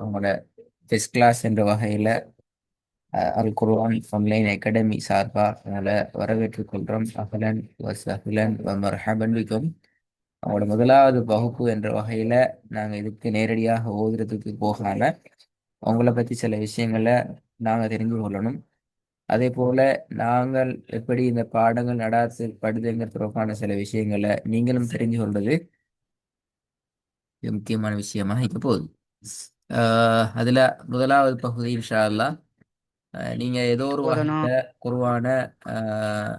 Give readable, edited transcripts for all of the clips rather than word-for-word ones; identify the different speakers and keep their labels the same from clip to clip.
Speaker 1: உங்களோட first class என்ற வகையில அல் குர்ஆன் ஆன்லைன் அகாடமி சார்பாக உங்களை வரவேற்றுக் கொள்கிறோம். அஹ்லன் வசஹ்லன் வ மர்ஹபன் பிக்கும். அவங்களோட முதலாவது வகுப்பு என்ற வகையில நாங்க இதுக்கு நேரடியாக ஓதுறதுக்கு போகாம உங்களை பத்தி சில விஷயங்களை நாங்க தெரிந்து கொள்ளணும். அதே போல நாங்கள் எப்படி இந்த பாடங்கள் நடாத்தப்படுதுங்கிற தொடர்பான சில விஷயங்களை நீங்களும் தெரிஞ்சு கொள்வது இது முக்கியமான விஷயமா இருக்க போகுது. அதுல முதலாவது பகுதி இன்ஷா அல்லாஹ் நீங்க ஏதோ ஒரு வகையில
Speaker 2: ஓதணும்.
Speaker 1: குர்ஆன ஆஹ்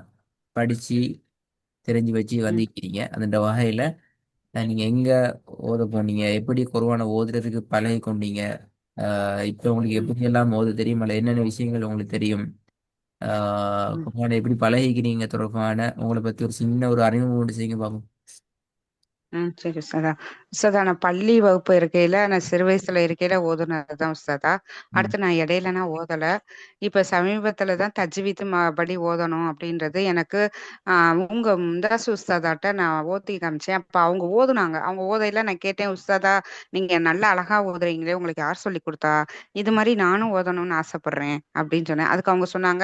Speaker 1: படிச்சு தெரிஞ்சு வச்சு
Speaker 2: ம்,
Speaker 1: வந்திருக்கிறீங்க. அந்த வகையில நீங்க எங்க ஓத போனீங்க, எப்படி குர்ஆனை ஓதுறதுக்கு பழகி கொண்டீங்க, இப்ப உங்களுக்கு
Speaker 2: ம்,
Speaker 1: எப்படி எல்லாம் ஓத தெரியும், அல்ல என்னென்ன விஷயங்கள் உங்களுக்கு தெரியும்,
Speaker 2: ம்.
Speaker 1: குர்ஆனை எப்படி பழகிக்கிறீங்க தொடர்பான உங்களை பத்தி ஒரு சின்ன ஒரு அறிமுகம் உண்டு செய்யுங்க பாப்போம்.
Speaker 2: சரி உஸ்தாதா. உஸ்தாதா, நான் பள்ளி வகுப்பு இருக்கையில, நான் சிறு வயசுல இருக்கையில ஓதுனதுதான் உஸ்தாதா.
Speaker 1: ம்,
Speaker 2: அடுத்து நான் இடையில நான் ஓதல. இப்ப சமீபத்துல தான் தஜ்வீது படி ஓதணும் அப்படின்றது எனக்கு உங்க முந்தாசு உஸ்தாதாட்ட நான் ஓதி காமிச்சேன். அப்ப அவங்க ஓதுனாங்க. அவங்க ஓதையில நான் கேட்டேன், உஸ்தாதா நீங்க நல்லா அழகா ஓதுறீங்களே, உங்களுக்கு யார் சொல்லி கொடுத்தா? இது மாதிரி நானும் ஓதணும்னு ஆசைப்படுறேன் அப்படின்னு சொன்னேன். அதுக்கு அவங்க சொன்னாங்க,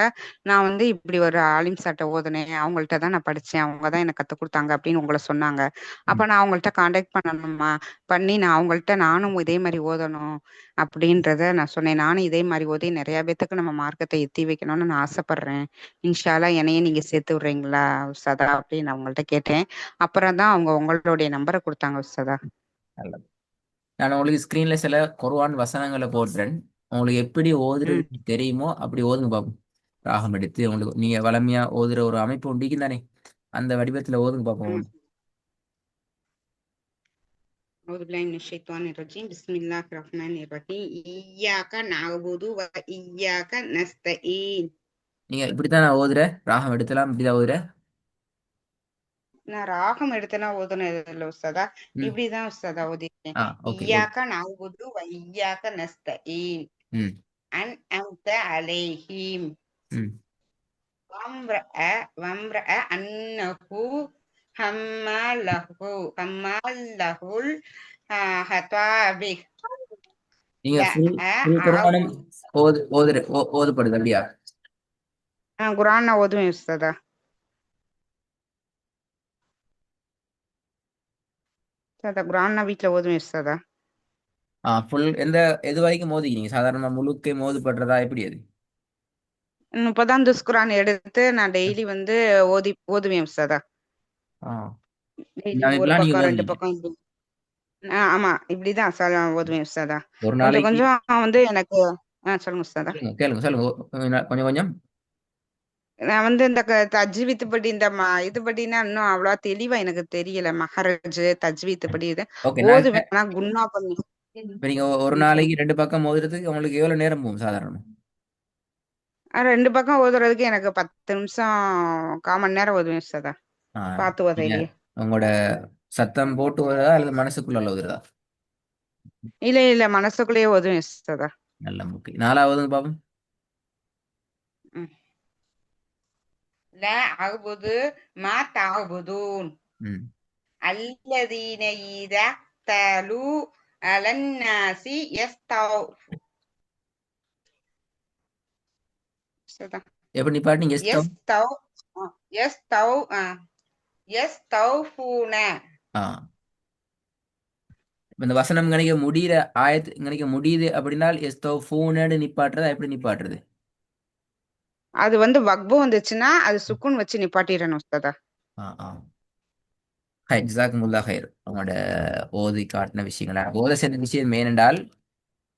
Speaker 2: நான் வந்து இப்படி ஒரு ஆலிம் சார்ட்ட ஓதுனேன். அவங்கள்ட்ட தான் நான் படிச்சேன். அவங்க தான் எனக்கு கத்துக் கொடுத்தாங்க அப்படின்னு உங்களை சொன்னாங்க. அப்ப
Speaker 1: ம்,
Speaker 2: நான் அவங்கள்ட்ட காண்டாக்ட் பண்ணணுமா? பண்ணி நான் அவங்கள்ட்ட நானும் இதே மாரி ஓதணும் அப்படின்றத நான் சொன்னேன். நானும் இதே மாரி ஓதி நெறைய பேத்துக்கு நம்ம மார்க்கத்த எத்தி வைக்கணும்னு நான் ஆசைப்படுறேன். இன்ஷா அல்லாஹ் என்னையும் நீங்க சேர்த்து விடுறீங்களா உஸ்தாதா? அப்படின்னு நான் அவங்கள்ட்ட கேட்டேன். அப்புறம் தான் அவங்க உங்களுடைய நம்பர குடுத்தாங்க உஸ்தாதா.
Speaker 1: நல்லது. நான் உங்களுக்கு ஸ்கிரீன்ல சில குர்ஆன் வசனங்களை போடுறேன். உங்களுக்கு எப்படி ஓதுறது
Speaker 2: ம்,
Speaker 1: தெரியுமோ அப்படி ஓதுங்க பாப்போம். ராகம் எடுத்து உங்களுக்கு நீங்க வளமையா ஓதுற ஒரு அமைப்பு உண்டிக்கு தானே, அந்த வடிவத்துல ஓதுங்க
Speaker 2: ம்.
Speaker 1: பாப்போம்.
Speaker 2: أعوذ بالله من الشيطان الرجيم بسم الله الرحمن الرحيم إياك نعبد وإياك نستعين.
Speaker 1: நீங்க இப்படித்தான் நான் ஓதுற, ராகம் எடுத்தலாம் இப்படிதான் ஓதுற.
Speaker 2: நான் ராகம் எடுத்தெல்லாம் ஓதுனது இல்ல உஸ்தாதா.
Speaker 1: ம்.
Speaker 2: இப்படிதான் உஸ்தாதா ஓதிருக்கேன்.
Speaker 1: Okay okay.
Speaker 2: இய்யாக நஅபுது வ இய்யாக நஸ்தஈன்.
Speaker 1: ம்.
Speaker 2: அன்அம்த அலைஹிம்.
Speaker 1: ம்.
Speaker 2: வம்ரஅ அன்னஹு ஹம்மலஹுல் ஹதாபி.
Speaker 1: நீங்க ஃபுல்
Speaker 2: லஅ
Speaker 1: குர்ஆனும் ஓதுப்படுது அப்படியா?
Speaker 2: குரான் நான் ஓதுவேன் உஸ்தாதா. உஸ்தாதா குரான் நான் வீட்ல ஓதுவேன் உஸ்தாதா.
Speaker 1: ஃபுல் எது வரைக்கும் மோதிக்கிறீங்க? சாதாரணமா முழுக்கே மோதுபடுறதா எப்படி அது?
Speaker 2: 30ஆம் ஜுஸ் குரான் எடுத்து நான் டெய்லி வந்து ஓதுவேன் உஸ்தாதா.
Speaker 1: ஆ
Speaker 2: டெய்லி
Speaker 1: நான்
Speaker 2: ஒரு
Speaker 1: இப்படிலாம் நீங்க
Speaker 2: பக்கம் 2
Speaker 1: மோதுனீங்க?
Speaker 2: பக்கம் இப்படி. ஆமா. இப்படிதான் ஓதுவேன் உஸ்தாதா.
Speaker 1: ஒரு
Speaker 2: கொஞ்சம்
Speaker 1: நாளைக்கு
Speaker 2: கொஞ்சம் வந்து எனக்கு சொல்லுங்க உஸ்தாதா.
Speaker 1: சொல்லுங்க, கேளுங்க, சொல்லுங்க. கொஞ்சம் கொஞ்சம்.
Speaker 2: நான் வந்து இந்த தஜ்வீத் படி இந்த இது படின்னா இன்னும் அவ்வளவா தெளிவா எனக்கு தெரியல. மஹரஜ், தஜ்வீத் படி இது
Speaker 1: ஓகே, நாங்க
Speaker 2: ஓதுவேன். ஆனா குன்னா பண்ணி.
Speaker 1: இப்ப நீங்க ஒரு
Speaker 2: சொல்லுங்க.
Speaker 1: நாளைக்கு 2 பக்கம் மோதுறதுக்கு உங்களுக்கு எவ்வளவு நேரம் போகும் சாதாரணமா?
Speaker 2: 2 பக்கம் ஓதுறதுக்கு எனக்கு 10 நிமிஷம் 1/4 மணி நேரம் ஓதுவேன் உஸ்தாதா.
Speaker 1: ஆ,
Speaker 2: பாத்து
Speaker 1: நீங்க
Speaker 2: ஓதையிலேயே.
Speaker 1: உங்களோட சத்தம் போட்டு ஓதுறதா அல்லது மனசுக்குள்ள ஓதுறதா?
Speaker 2: இல்ல இல்ல மனசுக்குள்ளேயே ஓதுவேன் உஸ்தாதா.
Speaker 1: நல்ல முக்கிய. நாலாவது பாப்போம்.
Speaker 2: ம். லா அஅ்புது மா தஅ்புதூன்
Speaker 1: ம்.
Speaker 2: அல்லதீன இதா தலு அலன்னாசி உஸ்தாதா.
Speaker 1: எப்படி நிப்பாட்டி எஸ் தம்?
Speaker 2: யஸ்தவ் யஸ்தவ் யஸ்தவ்ஃபூன.
Speaker 1: ஆ, இப்ப இந்த வசனம் கணிக்க முடியிற ஆயத்து கணிக்க முடியுது அப்படின்னா எஸ் தோ ஃபோனு நிப்பாட்டுறதா எப்படி நிப்பாட்டுறது?
Speaker 2: அது வந்து வக்பு வந்துச்சுன்னா அது சுக்குன் வச்சு நிப்பாட்டிடணும் உஸ்தாதா.
Speaker 1: ஆ ஆ ஜஸாக்குமுல்லாஹ் ஹைர். அவங்களோட ஓதி காட்டின விஷயங்கள் ஓத சேர்ந்த விஷயம் ஏனென்றால்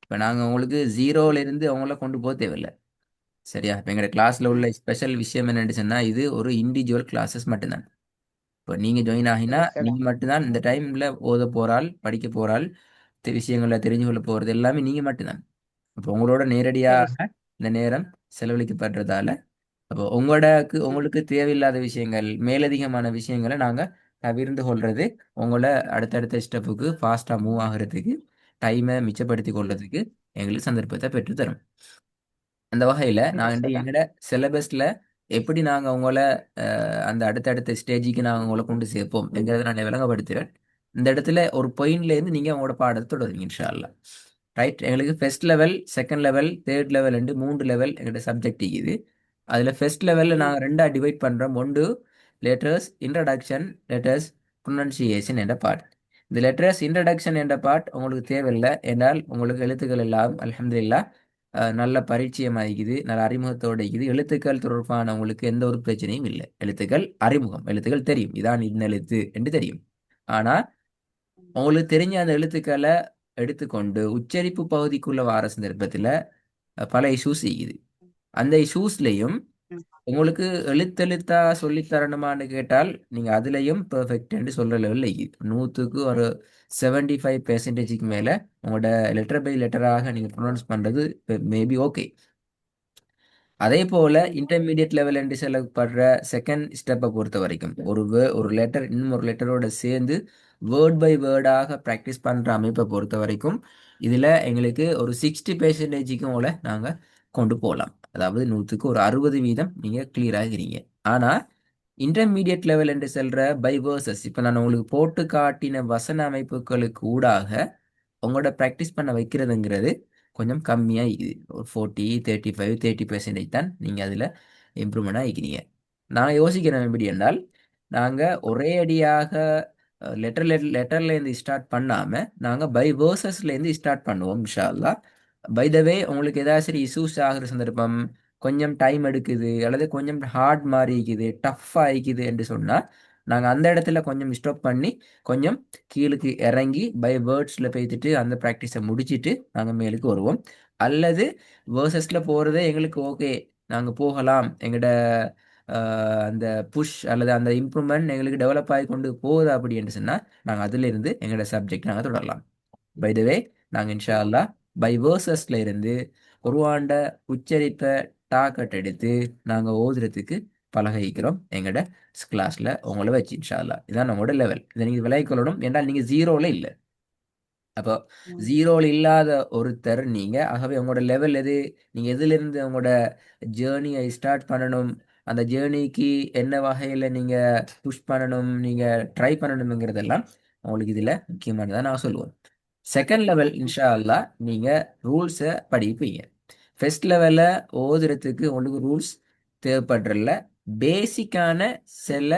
Speaker 1: இப்போ நாங்கள் உங்களுக்கு ஜீரோல இருந்து அவங்கள கொண்டு போக தேவையில்லை. சரியா? இப்போ எங்களோட கிளாஸ்ல உள்ள
Speaker 2: ம்.
Speaker 1: ஸ்பெஷல் விஷயம் என்னன்னு சொன்னா இது ஒரு இண்டிவிஜுவல் கிளாஸஸ் மட்டும்தான். இப்போ நீங்க ஜாயின் ஆகினா
Speaker 2: சரி உஸ்தாதா.
Speaker 1: நீங்க மட்டும்தான் இந்த டைம்ல ஓத போறாள், படிக்க போறாள், விஷயங்களை தெரிஞ்சு கொள்ள போறது எல்லாமே நீங்க மட்டும்தான். அப்போ உங்களோட
Speaker 2: சரி
Speaker 1: நேரடியாக இந்த நேரம் செலவழிக்கப்படுறதால அப்போ உங்களுக்கு தேவையில்லாத விஷயங்கள், மேலதிகமான விஷயங்களை நாங்க தவிர்ந்து கொள்றது உங்களை அடுத்தடுத்த ஸ்டெப்புக்கு ஃபாஸ்டா மூவ் ஆகுறதுக்கு டைமை மிச்சப்படுத்தி
Speaker 2: ம்.
Speaker 1: கொள்றதுக்கு எங்களுக்கு சந்தர்ப்பத்தை பெற்று தரும். அந்த வகையில
Speaker 2: சரி
Speaker 1: நான்
Speaker 2: உஸ்தாதா.
Speaker 1: எங்களோட சிலபஸ்ல எப்படி நாங்கள் உங்களை அந்த அடுத்தடுத்த ஸ்டேஜுக்கு நாங்கள் உங்களை கொண்டு சேர்ப்போம் என்கிறத நான் விளங்கப்படுத்துகிறேன். இந்த இடத்துல ஒரு பாயிண்ட்லேருந்து நீங்கள் உங்களோட பாடத்தை தொடருங்க இன்ஷா அல்லாஹ். ரைட். எங்களுக்கு first level, second level, third level ரெண்டு 3 லெவல் எங்கள்கிட்ட சப்ஜெக்ட் இருக்குது. அதில் ஃபர்ஸ்ட் லெவலில்
Speaker 2: ம்,
Speaker 1: நாங்கள் ரெண்டாக டிவைட் பண்ணுறோம். ஒன்று லெட்டர்ஸ் இன்ட்ரடக்ஷன், லெட்டர்ஸ் ப்ரொனன்சியேஷன் என்ற பார்ட். இந்த லெட்டர்ஸ் இன்ட்ரடக்ஷன் என்ற பார்ட் உங்களுக்கு தேவையில்லை என்றால் உங்களுக்கு எழுத்துக்கள் எல்லாம் அல்ஹம்துலில்லாஹ் நல்ல பரிச்சயமாகிக்குது, நல்ல அறிமுகத்தோட இருக்குது. எழுத்துக்கள் தொடர்பான உங்களுக்கு எந்த ஒரு பிரச்சனையும் இல்லை. எழுத்துக்கள் அறிமுகம், எழுத்துக்கள் தெரியும், இதான் இந்த எழுத்து என்று தெரியும். ஆனால் உங்களுக்கு தெரிஞ்ச அந்த எழுத்துக்களை எடுத்துக்கொண்டு உச்சரிப்பு பகுதிக்குள்ள வார சந்தர்ப்பத்தில் பல இஷ்யூஸ் இருக்குது. அந்த இஷ்யூஸ்லையும்
Speaker 2: ம்,
Speaker 1: உங்களுக்கு எழுத்தெழுத்தா சொல்லித் தரணுமான்னு கேட்டால் நீங்கள் அதுலேயும் பெர்ஃபெக்ட் என்று சொல்கிற லெவலில் இருக்குது. 100க்கு ஒரு 75% மேலே உங்களோட லெட்டர் பை லெட்டராக நீங்கள் ப்ரொனவுன்ஸ் பண்ணுறது மேபி ஓகே. அதே போல
Speaker 2: ம்,
Speaker 1: இன்டர்மீடியட் லெவல் என்று சொல்லப்படுற செகண்ட் ஸ்டெப்பை பொறுத்த வரைக்கும் ஒரு லெட்டர் இன்னும் ஒரு லெட்டரோட சேர்ந்து வேர்ட் பை வேர்டாக ப்ராக்டிஸ் பண்ணுற அமைப்பை பொறுத்த வரைக்கும் இதில் எங்களுக்கு ஒரு 60%க்கு உங்களை நாங்கள் கொண்டு போகலாம். அதாவது 100க்கு ஒரு 60% நீங்கள் கிளியர் ஆகிறீங்க. ஆனால் இன்டர்மீடியட் லெவல் என்று சொல்கிற பை வேர்சஸ் இப்போ நான் உங்களுக்கு போட்டு காட்டின வசன அமைப்புகளுக்கு ஊடாக உங்களோட ப்ராக்டிஸ் பண்ண வைக்கிறதுங்கிறது கொஞ்சம் கம்மியாக இருக்குது. ஒரு 40, 35, 30% தான் நீங்கள் அதில் இம்ப்ரூவ்மெண்ட் ஆகிக்கிறீங்க. நான் யோசிக்கிறேன் எப்படி என்றால், நாங்கள் ஒரே அடியாக லெட்டர்லேருந்து ஸ்டார்ட் பண்ணாமல் நாங்கள் பை வேர்சஸ்லேருந்து ஸ்டார்ட் பண்ணுவோம் இன்ஷா அல்லாஹ். பை த வே உங்களுக்கு ஏதாவது சரி இஷ்யூஸ் ஆகிற சந்தர்ப்பம், கொஞ்சம் டைம் எடுக்குது அல்லது கொஞ்சம் ஹார்ட் மாதிரி இருக்குது, டஃப் ஆகிக்குது என்று சொன்னால் நாங்கள் அந்த இடத்துல கொஞ்சம் ஸ்டாப் பண்ணி கொஞ்சம் கீழுக்கு இறங்கி பை வேர்ட்ஸில் போய்த்துட்டு அந்த ப்ராக்டிஸை முடிச்சிட்டு நாங்கள் மேலுக்கு வருவோம். அல்லது வேர்சஸில் போகிறதே எங்களுக்கு ஓகே, நாங்கள் போகலாம், எங்களோட அந்த புஷ் அல்லது அந்த இம்ப்ரூவ்மெண்ட் எங்களுக்கு டெவலப் ஆகி கொண்டு போகுது அப்படி என்று சொன்னால் நாங்கள் அதிலிருந்து எங்களோட சப்ஜெக்ட் நாங்கள் தொடரலாம். பை த வே நாங்கள் இன்ஷா அல்லாஹ் பை வேர்சஸ்ல இருந்து குர்ஆன்ட உச்சரிப்பை டாக்கெட் எடுத்து நாங்கள் ஓதுறதுக்கு பழகிக்கிறோம் எங்களோட கிளாஸில் உங்களை வச்சு இன்ஷா அல்லாஹ். இதான் நம்மளோட லெவல். இதை நீங்கள் விளைவிக்கொள்ளணும் என்றால் நீங்கள் ஜீரோவில் இல்லை. அப்போ
Speaker 2: ம்.
Speaker 1: ஜீரோவில் இல்லாத ஒருத்தர் நீங்கள். ஆகவே உங்களோட லெவல் எது, நீங்கள் எதிலிருந்து உங்களோட ஜேர்னியை ஸ்டார்ட் பண்ணணும், அந்த ஜேர்னிக்கு என்ன வகையில் நீங்கள் புஷ் பண்ணணும், நீங்கள் ட்ரை பண்ணணுங்கிறதெல்லாம் உங்களுக்கு இதில் முக்கியமானதாக நான் சொல்லுவேன். செகண்ட் லெவல் இன்ஷா அல்லாஹ் நீங்கள் ரூல்ஸை படிப்பீங்க. ஃபர்ஸ்ட் லெவலில் ஓதுறதுக்கு உங்களுக்கு ரூல்ஸ் தேவைப்படுறதில்ல. பேசிக்கான சில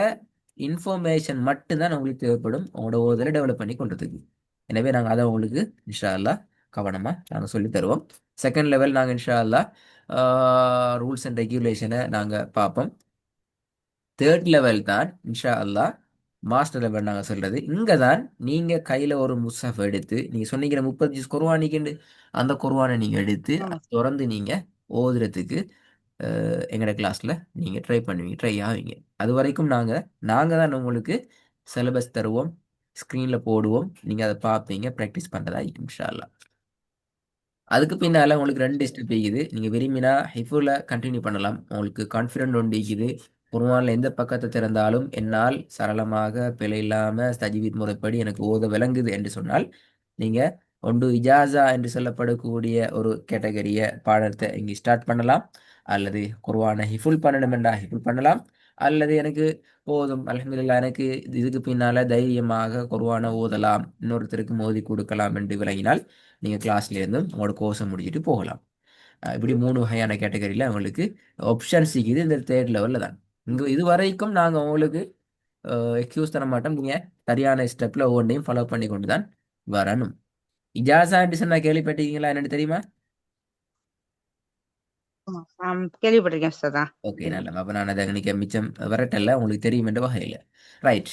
Speaker 1: இன்ஃபர்மேஷன் மட்டும்தான் உங்களுக்கு தேவைப்படும் உங்களோட ஓதலை டெவலப் பண்ணி கொள்றதுக்கு. எனவே நாங்கள் அதை உங்களுக்கு இன்ஷா அல்லாஹ் கவனமாக நாங்கள் சொல்லித் தருவோம். செகண்ட் லெவல் நாங்கள் இன்ஷா அல்லாஹ் ரூல்ஸ் அண்ட் ரெகுலேஷனை நாங்கள் பார்ப்போம். தேர்ட் லெவல் தான் இன்ஷா அல்லாஹ் மாஸ்டர் லெவல் நாங்கள் சொல்கிறது. இங்கே தான் நீங்கள் கையில் ஒரு முஸ்ஹப் எடுத்து நீங்கள் சொன்னீங்கிற 30 ஜூஸ் குர்ஆனிக்குண்டு அந்த குர்ஆனை நீங்கள் எடுத்து
Speaker 2: ஆமா.
Speaker 1: அதை திறந்து நீங்கள் ஓதுறதுக்கு எங்களோட கிளாஸில் நீங்கள் ட்ரை பண்ணுவீங்க, ட்ரை ஆவீங்க. அது வரைக்கும் நாங்கள் நாங்கள் தான் உங்களுக்கு சிலபஸ் தருவோம், ஸ்க்ரீனில் போடுவோம், நீங்கள் அதை பார்ப்பீங்க, ப்ராக்டிஸ் பண்ணுறதா இன்ஷா அல்லாஹ். அதுக்கு பின்னால் உங்களுக்கு ரெண்டு ஸ்டெப் இருக்குது. நீங்கள் விரும்பினா ஹிஃபுல கண்டினியூ பண்ணலாம். உங்களுக்கு கான்ஃபிடென்ட் ஒன்று இருக்குது, குர்ஆனில் எந்த பக்கத்தை திறந்தாலும் என்னால் சரளமாக பிழை இல்லாமல் தஜ்வீத் முறைப்படி எனக்கு ஓத விளங்குது என்று சொன்னால் நீங்கள் ஒன்று இஜாசா என்று சொல்லப்படக்கூடிய ஒரு கேட்டகரிய பாடத்தை இங்கே ஸ்டார்ட் பண்ணலாம். அல்லது குர்ஆனை ஹிஃபுல் பண்ணணும் என்றால் ஹிஃபுல் பண்ணலாம். அல்லது எனக்கு போதும் அல்ஹம்துலில்லாஹ், எனக்கு இதுக்கு பின்னால் தைரியமாக குர்ஆனை ஓதலாம், இன்னொருத்தருக்கு மோதி கொடுக்கலாம் என்று விளங்கினால் நீங்கள் கிளாஸ்லேருந்து உங்களோட கோர்ஸை முடிச்சுட்டு போகலாம். இப்படி 3 வகையான கேட்டகரியில் உங்களுக்கு ஆப்ஷன்ஸ் இருக்குது இந்த தேர்ட் லெவலில் தான். இங்கே இது வரைக்கும் நாங்கள் உங்களுக்கு எக்ஸ்கியூஸ் தர மாட்டோம். நீங்கள் சரியான ஸ்டெப்பில் ஒவ்வொன்றையும் ஃபாலோ பண்ணி கொண்டு தான் வரணும். இஜாசா சொன்னா கேள்விப்பட்டீங்களா என்னன்னு தெரியுமா?
Speaker 2: ஆமா. கேள்விப்பட்டிருக்கேன் உஸ்தாதா.
Speaker 1: ஓகே,
Speaker 2: ம்.
Speaker 1: நல்ல. அப்போ நான் அதை இன்னைக்கு மிச்சம் வரட்டல உங்களுக்கு தெரியும் என்ற வகையில். ரைட்.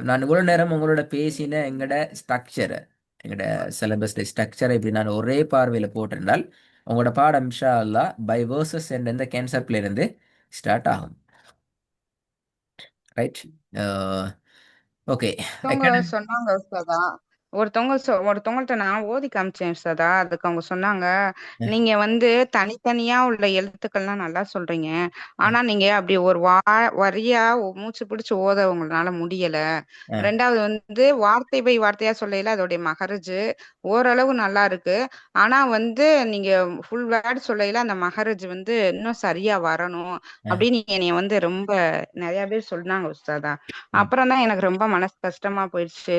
Speaker 1: நான் இவ்வளோ நேரம் உங்களோட பேசின எங்களோட ஸ்ட்ரக்சரை, எங்களோட சிலபஸ் ஸ்ட்ரக்சரை இப்படி நான் ஒரே பார்வையில் போட்டிருந்தால் உங்களோட பாடம் இன்ஷா அல்லாஹ் பை வேர்சஸ் என்ற இந்த கேன்செப்ட்ல இருந்து ஸ்டார்ட் ஆகும். ரைட். ஓகே.
Speaker 2: அவங்க சொன்னாங்க உஸ்தாதா, ஒருத்தவங்கள்ட்ட நான் ஓதி காமிச்சேன் சதா. அதுக்கு அவங்க சொன்னாங்க,
Speaker 1: அஹ்,
Speaker 2: நீங்க தனித்தனியா உள்ள எழுத்துக்கள்லாம் நல்லா சொல்றீங்க.
Speaker 1: அஹ்,
Speaker 2: ஆனா நீங்க அப்படி ஒரு வரியா மூச்சு பிடிச்சு ஓத உங்களால முடியல.
Speaker 1: அஹ்,
Speaker 2: 2வது வார்த்தை பை வார்த்தையா சொல்லையில அதோடைய மகரஜ் ஓரளவு நல்லா இருக்கு. ஆனா நீங்க ஃபுல் வேர்ட் சொல்லையில அந்த மகரஜ் இன்னும் சரியா வரணும்.
Speaker 1: அஹ்.
Speaker 2: அப்படின்னு என்னைய ரொம்ப நெறைய பேர் சொன்னாங்க உஸ்தாதா.
Speaker 1: ம்.
Speaker 2: அப்புறம் தான் எனக்கு ரொம்ப மனசு கஷ்டமா போயிடுச்சு.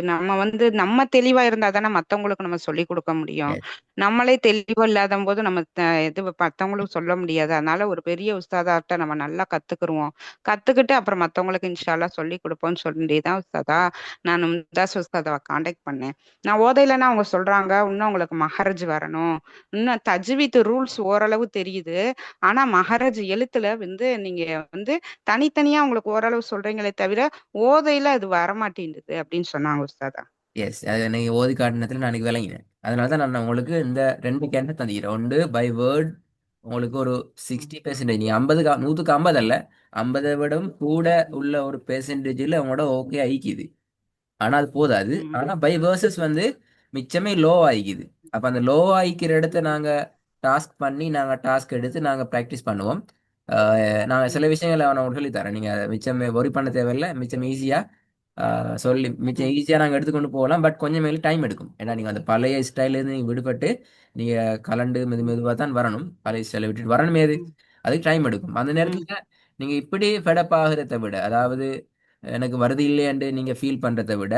Speaker 2: நம்ம தெளிவா இருந்தா தானே மத்தவங்களுக்கு நம்ம சொல்லிக் குடுக்க முடியும்.
Speaker 1: Yes.
Speaker 2: நம்மளே தெளிவா இல்லாதம்போது நம்ம இது மத்தவங்களுக்கு சொல்ல முடியாது. அதனால ஒரு பெரிய உஸ்தாதாட்ட நம்ம நல்லா கத்துக்குருவோம். கத்துக்கிட்டு அப்புறம் மத்தவங்களுக்கு இன்ஷா அல்லாஹ் சொல்லிக் குடுப்போம்ன்னு சொல்லி தான் உஸ்தாதா நான் மும்தாஸ் உஸ்தாதாவ கான்டாக்ட் பண்ணேன். நான் ஓதையிலன்னா அவங்க சொல்றாங்க, "இன்னும் உங்களுக்கு மஹரஜ் வரணும். இன்னும் தஜ்வீத் ரூல்ஸ் ஓரளவு தெரியுது. ஆனா மஹரஜ் எழுத்துல நீங்க தனித்தனியா உங்களுக்கு ஓரளவு சொல்றீங்களே தவிர, ஓதையில அது வரமாட்டேங்குது" அப்படின்னு சொன்னாங்க உஸ்தாதா.
Speaker 1: எஸ், அது நீங்கள் ஓதி காட்டினத்தில் நான் எனக்கு விளங்கினேன். அதனால தான் நான் உங்களுக்கு இந்த ரெண்டு கேண்டை தந்துக்கிறேன். ஒன்று பை வேர்ட் உங்களுக்கு ஒரு
Speaker 2: ம்.
Speaker 1: 60%. நீங்கள் 100க்கு 50 அல்ல, 50 விடம் கூட உள்ள ஒரு பெர்சன்டேஜில் அவங்களோட ஓகே ஆயிக்குது. ஆனா அது போதாது.
Speaker 2: ம்.
Speaker 1: ஆனா பை வேர்சஸ் மிச்சமே லோ ஆயிக்குது. அப்ப அந்த லோ ஆயிக்கிற இடத்த நாங்க டாஸ்க் பண்ணி நாங்க டாஸ்க் எடுத்து நாங்க ப்ராக்டிஸ் பண்ணுவோம். நாங்க சில
Speaker 2: ம்.
Speaker 1: விஷயங்களை நான் உங்களுக்கு சொல்லி தரேன். நீங்க மிச்சம் ஒரி பண்ண தேவையில்லை. மிச்சம் ஈஸியா சொல்லி மிச்சம்
Speaker 2: ம்.
Speaker 1: ஈஸியா நாங்க எடுத்துக்கொண்டு போகலாம். பட் கொஞ்சம் மேலே டைம் எடுக்கும். ஏன்னா நீங்க அந்த பழைய ஸ்டைல இருந்து நீங்க விடுபட்டு நீங்க கலண்டு
Speaker 2: ம்.
Speaker 1: மெதுவா தான் வரணும். பழைய ஸ்டைலை விட்டுட்டு வரணுமே அது.
Speaker 2: ம்.
Speaker 1: அதுக்கு டைம் எடுக்கும். அந்த
Speaker 2: ம்.
Speaker 1: நேரத்துல நீங்க இப்படி ஃபெடப் ஆகிறத விட, அதாவது எனக்கு வருது இல்லையாண்டு நீங்க ஃபீல் பண்றதை விட,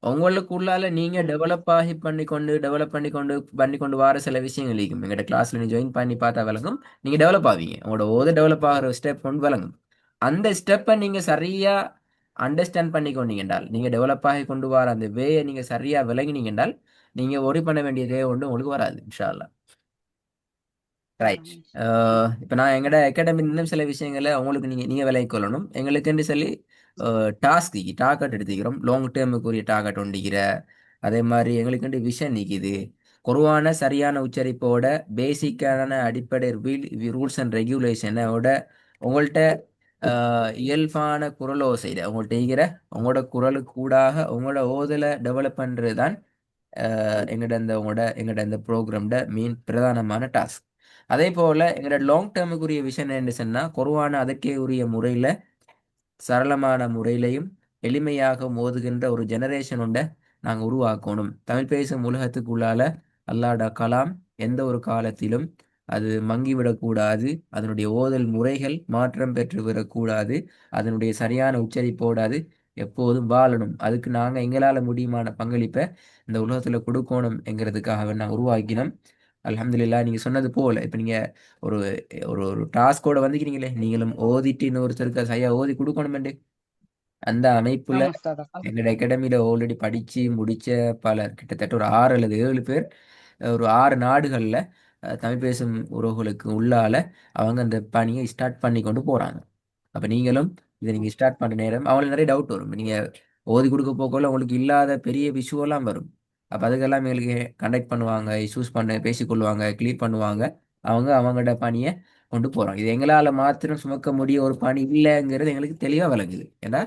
Speaker 1: உங்களுக்குள்ளால நீங்க
Speaker 2: ம்.
Speaker 1: டெவலப் பண்ணி கொண்டு வர சில விஷயங்கள் இருக்கும். எங்கள்கிட்ட கிளாஸ்ல நீ ஜாயின் பண்ணி பார்த்தா விளங்கும். நீங்க டெவலப் ஆவீங்க. உங்களோட டெவலப் ஆகிற ஸ்டெப் கொண்டு விளங்கும். அந்த ஸ்டெப்பை நீங்க சரியா அண்டர்ஸ்டாண்ட் பண்ணி கொண்டீங்க என்றால், நீங்க டெவலப் ஆகி கொண்டு வர அந்த வேயை நீங்க சரியா விளங்கினீங்க என்றால், நீங்க ஒரி பண்ண வேண்டியதே ஒன்று உங்களுக்கு வராது இன்ஷா அல்லாஹ். ரைட். இப்போ நான் எங்கட அகாடமி இன்னும் சில விஷயங்களை உங்களுக்கு நீங்க விலகிக் கொள்ளணும். எங்களுக்குன்னு சொல்லி டார்கெட் எடுத்துக்கிறோம். லாங் டேர்முக்குரிய டார்கெட் ஒண்டிக்கிற அதே மாதிரி எங்களுக்குண்டு விஷன் நிற்கிது. குருவான சரியான உச்சரிப்போட பேசிக்கான அடிப்படை ரூல்ஸ் அண்ட் ரெகுலேஷனோட உங்கள்கிட்ட இயல்பான குரலோசையில் உங்கள்கிட்ட இருக்கிற உங்களோட குரலுக்கு கூடாக உங்களோட ஓதலை டெவலப் பண்ணுறது தான் எங்கட இந்த ப்ரோக்ராம்ட மீன் பிரதானமான டாஸ்க். அதே போல எங்களோட லாங் டேர்முக்குரிய விஷன் என்ன சொன்னா குருவான அதற்கே உரிய முறையில் சரளமான முறையிலையும் எளிமையாக மோதுகின்ற ஒரு ஜெனரேஷன் உண்ட நாங்கள் உருவாக்கணும். தமிழ் பேசும் உலகத்துக்குள்ளால அல்லாட கலாம் எந்த ஒரு காலத்திலும் அது மங்கிவிடக்கூடாது. அதனுடைய ஓதல் முறைகள் மாற்றம் பெற்று விடக்கூடாது. அதனுடைய சரியான உச்சரிப்போடாது எப்போதும் வாழணும். அதுக்கு நாங்கள் எங்களால் முடியுமான பங்களிப்பை இந்த உலகத்தில் கொடுக்கணும் என்கிறதுக்காக நாங்கள் உருவாக்கினோம். அல்ஹம்துலில்லாஹ் நீங்க சொன்னது போல இப்ப நீங்க ஒரு ஒரு ஒரு டாஸ்கோட வந்துக்கிறீங்களே, நீங்களும் ஓதிட்டு இன்னொருத்தருக்கு சரியா ஓதி கொடுக்கணுமெண்டு அந்த அமைப்புல
Speaker 2: ஆமா உஸ்தாதா.
Speaker 1: எங்களோட அகாடமியில ஆல்ரெடி படிச்சு முடிச்ச பலர் கிட்டத்தட்ட ஒரு 6 அல்லது 7 பேர் ஒரு 6 நாடுகள்ல தமிழ் பேசும் உறவுகளுக்கு உள்ளால அவங்க அந்த பணியை ஸ்டார்ட் பண்ணி கொண்டு போறாங்க. அப்ப நீங்களும் இதை நீங்க ஸ்டார்ட் பண்ண நேரம் அவங்களுக்கு நிறைய டவுட் வரும். நீங்க ஓதி கொடுக்க போக்குள்ள உங்களுக்கு இல்லாத பெரிய விஷுவெல்லாம் வரும். அப்ப அதுக்கெல்லாம் எங்களுக்கு கண்டக்ட் பண்ணுவாங்க, இஷ்யூஸ் பண்ண பேசிக்கொள்வாங்க, கிளியர் பண்ணுவாங்க. அவங்க அவங்களோட பணியை கொண்டு போறாங்க. இது எங்களால மாத்திரம் சுமக்க முடிய ஒரு பணி இல்லைங்கிறது எங்களுக்கு தெளிவா விளங்குது. ஏன்னா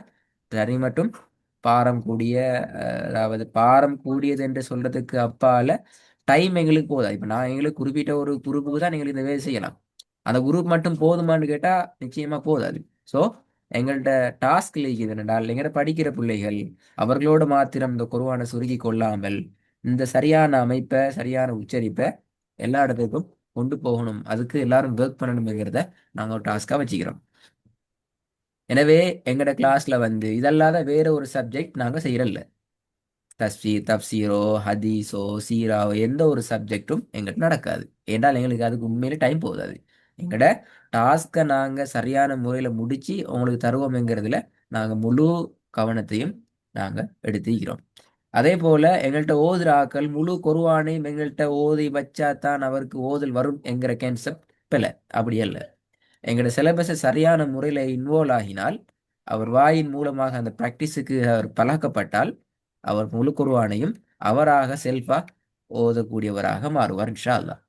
Speaker 1: தனி மட்டும் பாரம் கூடிய அதாவது பாரம் கூடியது என்று சொல்றதுக்கு அப்பால டைம் எங்களுக்கு போதா. இப்ப நான் எங்களுக்கு குறிப்பிட்ட ஒரு குரூப்புக்கு தான் எங்களுக்கு இந்த வேலை செய்யலாம். அந்த குரூப் மட்டும் போதுமான்னு கேட்டா நிச்சயமா போதாது. ஸோ எங்கள்கிட்ட டாஸ்க் இருக்குது என்றால் எங்கள்கிட்ட படிக்கிற பிள்ளைகள் அவர்களோடு மாத்திரம் இந்த குருவானை சுருக்கி கொள்ளாமல் இந்த சரியான அமைப்பை சரியான உச்சரிப்பை எல்லா இடத்துக்கும் கொண்டு போகணும். அதுக்கு எல்லாரும் ஒர்க் பண்ணணுங்கிறத நாங்கள் ஒரு டாஸ்காக வச்சுக்கிறோம். எனவே எங்கட கிளாஸ்ல இதல்லாத வேற ஒரு சப்ஜெக்ட் நாங்கள் செய்யறதில்ல. தப்சீரோ ஹதீஸோ சீராவோ எந்த ஒரு சப்ஜெக்டும் எங்கிட்ட நடக்காது. ஏன்றால் எங்களுக்கு அதுக்கு உண்மையிலே டைம் போதாது. எங்கட டாஸ்கை நாங்கள் சரியான முறையில் முடிச்சு உங்களுக்கு தருவோம்ங்கிறதுல நாங்கள் முழு கவனத்தையும் நாங்கள் எடுத்துக்கிறோம். அதே போல எங்கள்கிட்ட ஓதுற ஆக்கள் முழு குர்ஆனையும் எங்கள்கிட்ட ஓதி வச்சா தான் அவருக்கு ஓதல் வரும் என்கிற கான்செப்ட் பிழை. அப்படி அல்ல. எங்களோட சிலபஸை சரியான முறையில் இன்வால்வ் ஆகினால் அவர் வாயின் மூலமாக அந்த ப்ராக்டிஸுக்கு அவர் பழக்கப்பட்டால் அவர் முழு குர்ஆனையும் அவராக செல்ஃபா ஓதக்கூடியவராக மாறுவார் இன்ஷா அல்லாஹ்.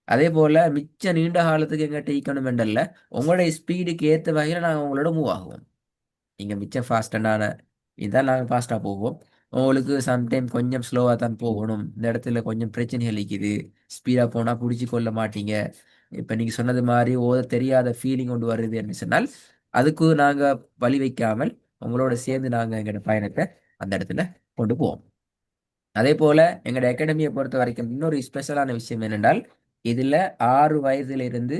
Speaker 1: அதே போல மிச்ச நீண்ட காலத்துக்கு எங்கிட்ட ஈக்கணும் என்றல்ல, உங்களுடைய ஸ்பீடுக்கு ஏற்ற வகையில் நாங்கள் உங்களோட மூவ் ஆகுவோம். நீங்கள் மிச்சம் ஃபாஸ்டண்டான இதான் நாங்கள் ஃபாஸ்ட்டாக போவோம். உங்களுக்கு சம்டைம் கொஞ்சம் ஸ்லோவாக தான் போகணும், இந்த இடத்துல கொஞ்சம் பிரச்சனைகள் இருக்குது, ஸ்பீடாக போனால் பிடிச்சி கொள்ள மாட்டீங்க, இப்போ நீங்கள் சொன்னது மாதிரி ஓத தெரியாத ஃபீலிங் கொண்டு வருது என்று சொன்னால் அதுக்கு நாங்கள் வழி வைக்காமல் உங்களோட சேர்ந்து நாங்கள் எங்களோட பயணத்தை அந்த இடத்துல கொண்டு போவோம். அதே போல எங்களோட அகாடமியை பொறுத்த வரைக்கும் இன்னொரு ஸ்பெஷலான விஷயம் என்னென்றால் இதுல 6 வயதிலிருந்து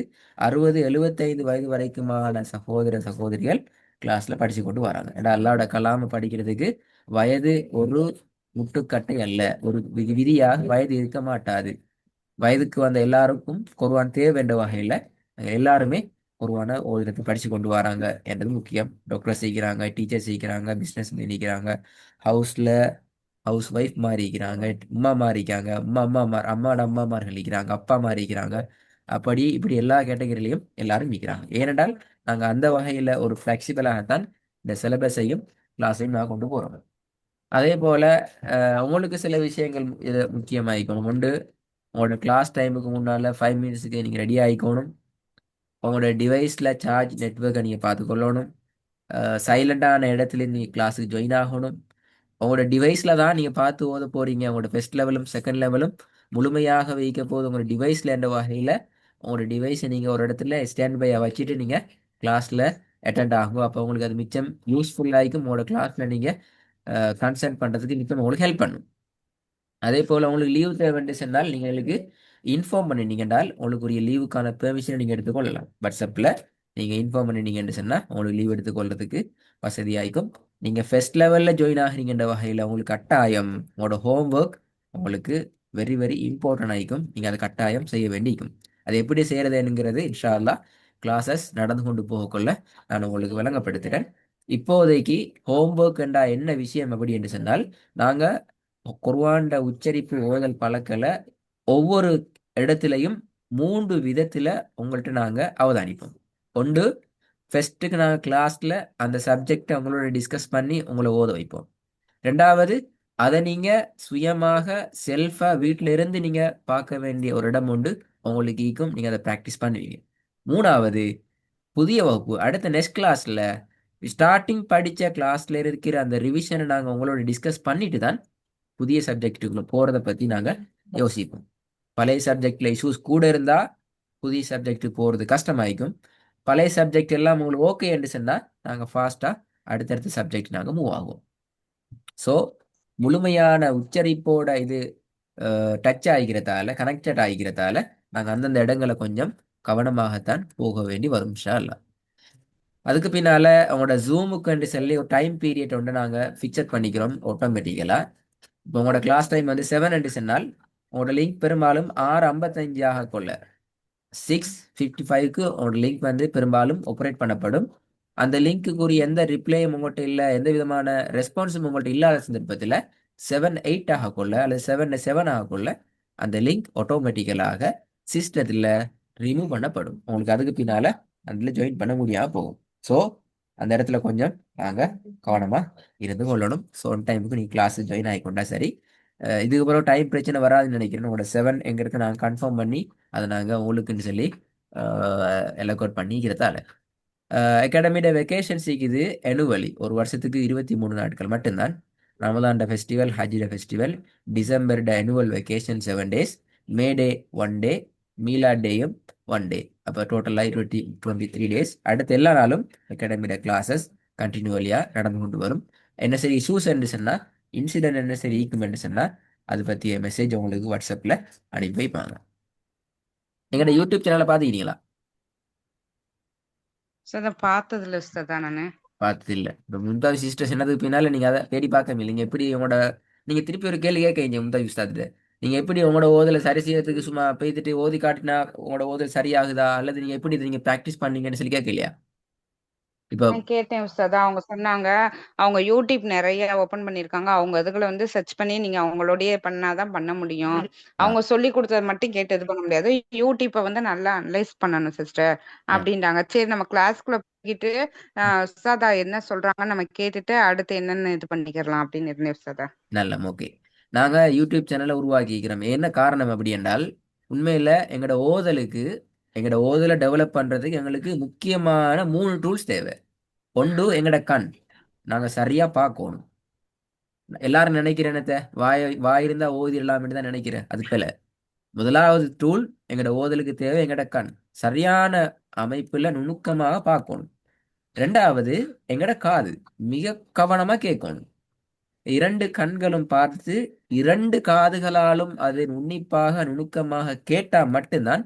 Speaker 1: 60 75 வயது வரைக்குமான சகோதர சகோதரிகள் கிளாஸ்ல படிச்சு கொண்டு வராங்க. ஏன்னா அல்லாஹ்வோட கலாம படிக்கிறதுக்கு வயது ஒரு முட்டுக்கட்டை அல்ல, ஒரு விதியாக வயது இருக்க மாட்டாது. வயதுக்கு வந்த எல்லாருக்கும் குர்ஆன் தேவை என்ற வகையில எல்லாருமே குர்ஆனை ஓதுறதுக்கு படிச்சு கொண்டு வராங்க என்றது முக்கியம். டாக்டர் செய்கிறாங்க, டீச்சர் செய்கிறாங்க, பிசினஸ் பண்ணிக்கிறாங்க, ஹவுஸ்ல ஹவுஸ் ஒய்ஃப் மாறிக்கிறாங்க, உம்மா மாறிக்கிறாங்க, அம்மாட அம்மாமார்கள் இருக்கிறாங்க, அப்பா மாறிக்கிறாங்க. அப்படி இப்படி எல்லா கேட்டகரியிலையும் எல்லாரும் இருக்கிறாங்க. ஏனென்றால் நாங்க அந்த வகையில ஒரு ஃபிளெக்சிபிளாகத்தான் இந்த சிலபஸையும் கிளாஸையும் நான் கொண்டு போறோம். அதே போல உங்களுக்கு சில விஷயங்கள் இது முக்கியமாயிக்கணும் உண்டு. உங்களோட கிளாஸ் டைமுக்கு முன்னால 5 மினிட்ஸுக்கு நீங்க ரெடி ஆயிக்கணும். உங்களோட டிவைஸ்ல சார்ஜ் நெட்வொர்க்கை நீங்க பார்த்துக்கொள்ளணும். சைலண்டான இடத்துல நீங்கள் கிளாஸுக்கு ஜாயின் ஆகணும். உங்களோட டிவைஸில் தான் நீங்கள் பார்த்து ஓத போகிறீங்க. உங்களோட ஃபர்ஸ்ட் லெவலும் செகண்ட் லெவலும் முழுமையாக வைக்க போது உங்களோட டிவைஸில் என்ற வகையில் உங்களோட டிவைஸை நீங்கள் ஒரு இடத்துல ஸ்டாண்ட் பையை வச்சுட்டு நீங்கள் கிளாஸில் அட்டெண்ட் ஆகும். அப்போ உங்களுக்கு அது மிச்சம் யூஸ்ஃபுல்லாகிக்கும். உங்களோட கிளாஸில் நீங்கள் கன்சென்ட் பண்ணுறதுக்கு மிச்சம் உங்களுக்கு ஹெல்ப் பண்ணும். அதே போல் உங்களுக்கு லீவு தேவைன்னு சொன்னால் நீங்கள் எங்களுக்கு இன்ஃபார்ம் பண்ணினீங்கன்றால் உங்களுக்கு ஒரு லீவுக்கான பெர்மிஷனை நீங்கள் எடுத்துக்கொள்ளலாம். வாட்ஸ்அப்பில் நீங்கள் இன்ஃபார்ம் பண்ணினீங்கன்னு சொன்னால் உங்களுக்கு லீவ் எடுத்துக்கொள்றதுக்கு வசதியாயிருக்கும். நீங்கள் ஃபர்ஸ்ட் லெவலில் ஜாயின் ஆகிறீங்கன்ற வகையில் உங்களுக்கு கட்டாயம் உங்களோட ஹோம்ஒர்க் உங்களுக்கு வெரி வெரி இம்பார்ட்டன்ட் ஆகிக்கும். நீங்கள் அதை கட்டாயம் செய்ய வேண்டியிருக்கும். அது எப்படி செய்கிறதுங்கிறது இன்ஷா அல்லாஹ் கிளாஸஸ் நடந்து கொண்டு போகக்குள்ள நான் உங்களுக்கு விளங்கப்படுத்துகிறேன். இப்போதைக்கு ஹோம்ஒர்க் என்றா என்ன விஷயம் அப்படி என்று சொன்னால் நாங்கள் குர்ஆன்ட உச்சரிப்பு ஓதல் பழக்கல ஒவ்வொரு இடத்துலையும் 3 விதத்துல உங்கள்கிட்ட நாங்க அவதானிப்போம். ஒன்று, ஃபர்ஸ்ட்டுக்கு நாங்கள் கிளாஸ்ல அந்த சப்ஜெக்டை உங்களோட டிஸ்கஸ் பண்ணி உங்களை ஓத வைப்போம். ரெண்டாவது, அதை நீங்க சுயமாக செல்ஃபா வீட்டில இருந்து நீங்க பார்க்க வேண்டிய ஒரு இடம் உண்டு, உங்களுக்கு ஈக்கும், நீங்க அதை ப்ராக்டிஸ் பண்ணுவீங்க. மூணாவது, புதிய வகுப்பு அடுத்த நெக்ஸ்ட் கிளாஸ்ல ஸ்டார்டிங் படிச்ச கிளாஸ்ல இருக்கிற அந்த ரிவிஷனை நாங்க உங்களோட டிஸ்கஸ் பண்ணிட்டு தான் புதிய சப்ஜெக்டுக்குள்ள போறத பத்தி நாங்க யோசிப்போம். பழைய சப்ஜெக்ட்ல இஷ்யூஸ் கூட இருந்தா புதிய சப்ஜெக்ட் போறது கஷ்டமாயிக்கும். பழைய சப்ஜெக்ட் எல்லாம் உங்களுக்கு ஓகே என்று சொன்னா நாங்க ஃபாஸ்டா அடுத்தடுத்த சப்ஜெக்ட் நாங்க மூவ் ஆகுவோம். ஸோ முழுமையான உச்சரிப்போட இது டச் ஆகிக்கிறதால கனெக்டட் ஆகிக்கிறதால நாங்கள் அந்தந்த இடங்களை கொஞ்சம் கவனமாகத்தான் போக வேண்டி வரும் இன்ஷா அல்லாஹ். அதுக்கு பின்னால அவங்களோட ஜூமுக்குன்னு சொல்லி ஒரு டைம் பீரியட் ஒன்று நாங்கள் ஃபிக்சட் பண்ணிக்கிறோம் ஆட்டோமேட்டிக்கலாக. இப்போ உங்களோட கிளாஸ் டைம் வந்து 7 என்று சொன்னால் உங்களோட லிங்க் பெரும்பாலும் 6:55 ஆக கொள்ள 6:55க்கு உங்களோட லிங்க் வந்து பெரும்பாலும் ஆப்ரேட் பண்ணப்படும். அந்த லிங்க்குரிய எந்த ரிப்ளையும் உங்கள்கிட்ட இல்லை, எந்த விதமான ரெஸ்பான்ஸும் உங்கள்கிட்ட இல்லாத சந்தர்ப்பத்தில் 7:08 ஆக கொள்ள அல்லது 7:07 ஆக கொள்ள அந்த லிங்க் ஆட்டோமேட்டிக்கலாக சிஸ்டத்தில் ரிமூவ் பண்ணப்படும். உங்களுக்கு அதுக்கு பின்னால அதில் ஜாயின் பண்ண முடியாமல் போகும். ஸோ அந்த இடத்துல கொஞ்சம் நாங்கள் கவனமாக இருந்து கொள்ளணும். ஸோ ஒன் டைமுக்கு நீங்கள் கிளாஸ் ஜாயின் ஆகிக்கொண்டா சரி. இதுக்கப்புறம் டைம் பிரச்சனை வராதுன்னு நினைக்கிறேன். உங்களோட 7 எங்கே இருக்கு நாங்கள் கன்ஃபார்ம் பண்ணி அதை நாங்கள் உங்களுக்குன்னு சொல்லி எலோகேட் பண்ணிக்கிறதால அகாடமியோட வெக்கேஷன்ஸ் இருக்குது annually ஒரு வருஷத்துக்கு 23 நாட்கள் மட்டும்தான். ரமதான்ட ஃபெஸ்டிவல், ஹஜ்ஜிட ஃபெஸ்டிவல், டிசம்பர்ட annual vacation 7 days, May Day 1 day, Milad டேயும் 1 day. அப்போ டோட்டலாக 23 days. அடுத்த எல்லா நாளும் அகாடமியோட கிளாஸஸ் கண்டினியூவலியாக நடந்து கொண்டு வரும். என்ன சரி இஷ்யூஸ் என்று சொன்னால், இன்சிடென்ட் என்ன சரி ஈக்கும் என்று சொன்னால் அது பற்றிய மெசேஜ் உங்களுக்கு வாட்ஸ்அப்பில் அனுப்பி வைப்பாங்க. எங்களோட யூடியூப் சேனலை பார்த்துக்கிட்டீங்களா?
Speaker 2: உஸ்தாதா பார்த்ததுல உஸ்தாதா நானு.
Speaker 1: பார்த்தது இல்லை. இப்போ மும்தாஜ் சிஸ்டர்ஸ் என்னதுக்கு பின்னால நீங்கள் அதை தேடி பார்க்க இல்லைங்க. எப்படி உங்களோட நீங்கள் திருப்பி ஒரு கேள்வி கேட்க மும்தாஜ் உஸ்தாது, நீங்கள் எப்படி உங்களோட ஓதலை சரி செய்யறதுக்கு சும்மா பெய்துட்டு ஓதி காட்டினா உங்களோட ஓதல் சரியாகுதா அல்லது நீங்கள் எப்படி நீங்கள் ப்ராக்டிஸ் பண்ணீங்கன்னு சொல்லி கேட்கலையா? இப்போ
Speaker 2: நான் கேட்டேன் உஸ்தாதா. அவங்க சொன்னாங்க, அவங்க யூடியூப் நிறைய ஓபன் பண்ணியிருக்காங்க. அவங்க இதுல வந்து சர்ச் பண்ணி நீங்க அவங்களோடயே பண்ணாதான் பண்ண முடியும். அவங்க சொல்லி கொடுத்தது மட்டும் கேட்டு இது பண்ண முடியாது. யூடியூப்பை வந்து நல்லா அனலைஸ் பண்ணணும் சிஸ்டர் அப்படின்றாங்க. சரி நம்ம கிளாஸ்க்குள்ள போயிட்டு உஸ்தாதா என்ன சொல்றாங்கன்னு நம்ம கேட்டுட்டு அடுத்து என்னன்னு இது பண்ணிக்கலாம் அப்படின்னு இருந்தேன் உஸ்தாதா.
Speaker 1: நல்ல ஓகே. நாங்கள் யூடியூப் சேனலை உருவாக்கிக்கிறோம். என்ன காரணம் அப்படி என்றால் உண்மையில் எங்களோட ஓதலை டெவலப் பண்ணுறதுக்கு எங்களுக்கு முக்கியமான 3 டூல்ஸ் தேவை. ஒன்று எங்களோட கண், நாங்கள் சரியாக பார்க்கணும். எல்லாரும் நினைக்கிறேன் என்னத்த வாய் இருந்தா ஓதிடலாம்னு தான் நினைக்கிறேன். அது போல முதலாவது டூல் எங்கட ஓதலுக்கு தேவை எங்கட கண். சரியான அமைப்புல நுணுக்கமாக பார்க்கணும். ரெண்டாவது எங்கட காது மிக கவனமா கேட்கணும். இரண்டு கண்களும் பார்த்து இரண்டு காதுகளாலும் அதை உன்னிப்பாக நுணுக்கமாக கேட்டா மட்டும்தான்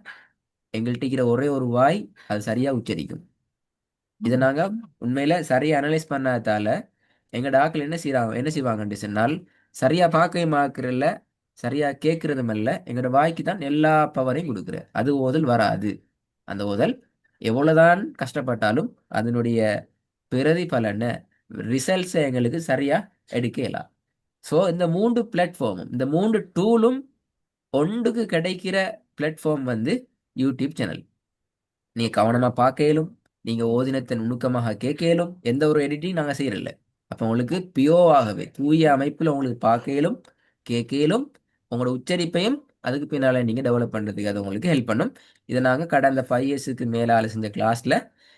Speaker 1: எங்கள்கிட்ட இருக்கிற ஒரே ஒரு வாய் அது சரியா உச்சரிக்கும். இதை நாங்க உண்மையில சரியா அனலைஸ் பண்ணாதால எங்க டாக்டர் என்ன செய்வாங்கன்னு சொன்னால், சரியா பார்க்கவும் பார்க்கறதில்ல, சரியா கேட்கறதும் இல்ல, எங்களோட வாய்க்கு தான் எல்லா பவரையும் கொடுக்குற. அது ஓதல் வராது. அந்த ஓதல் எவ்வளவுதான் கஷ்டப்பட்டாலும் அதனுடைய பிரதிபலனை ரிசல்ட்ஸை எங்களுக்கு சரியா எடுக்கலாம். ஸோ இந்த மூன்று பிளாட்ஃபார்மும் இந்த மூன்று டூலும் ஒன்றுக்கு கிடைக்கிற பிளாட்ஃபார்ம் வந்து யூடியூப் சேனல். நீங்க கவனமா பார்க்க இயலும், நீங்க ஓதினத்தை நுணுக்கமாக கேட்க இயலும். எந்த ஒரு எடிட்டிங் நாங்க செய்யறதில்ல. அப்ப உங்களுக்கு பியோவாகவே தூய அமைப்புல உங்களுக்கு பார்க்க இயலும், கேட்க இயலும். உங்களோட உச்சரிப்பையும் அதுக்கு பின்னால நீங்க டெவலப் பண்றதுக்கு அது உங்களுக்கு ஹெல்ப் பண்ணும். இதை நாங்க கடந்த 5 இயர்ஸுக்கு மேலால செஞ்ச கிளாஸ்ல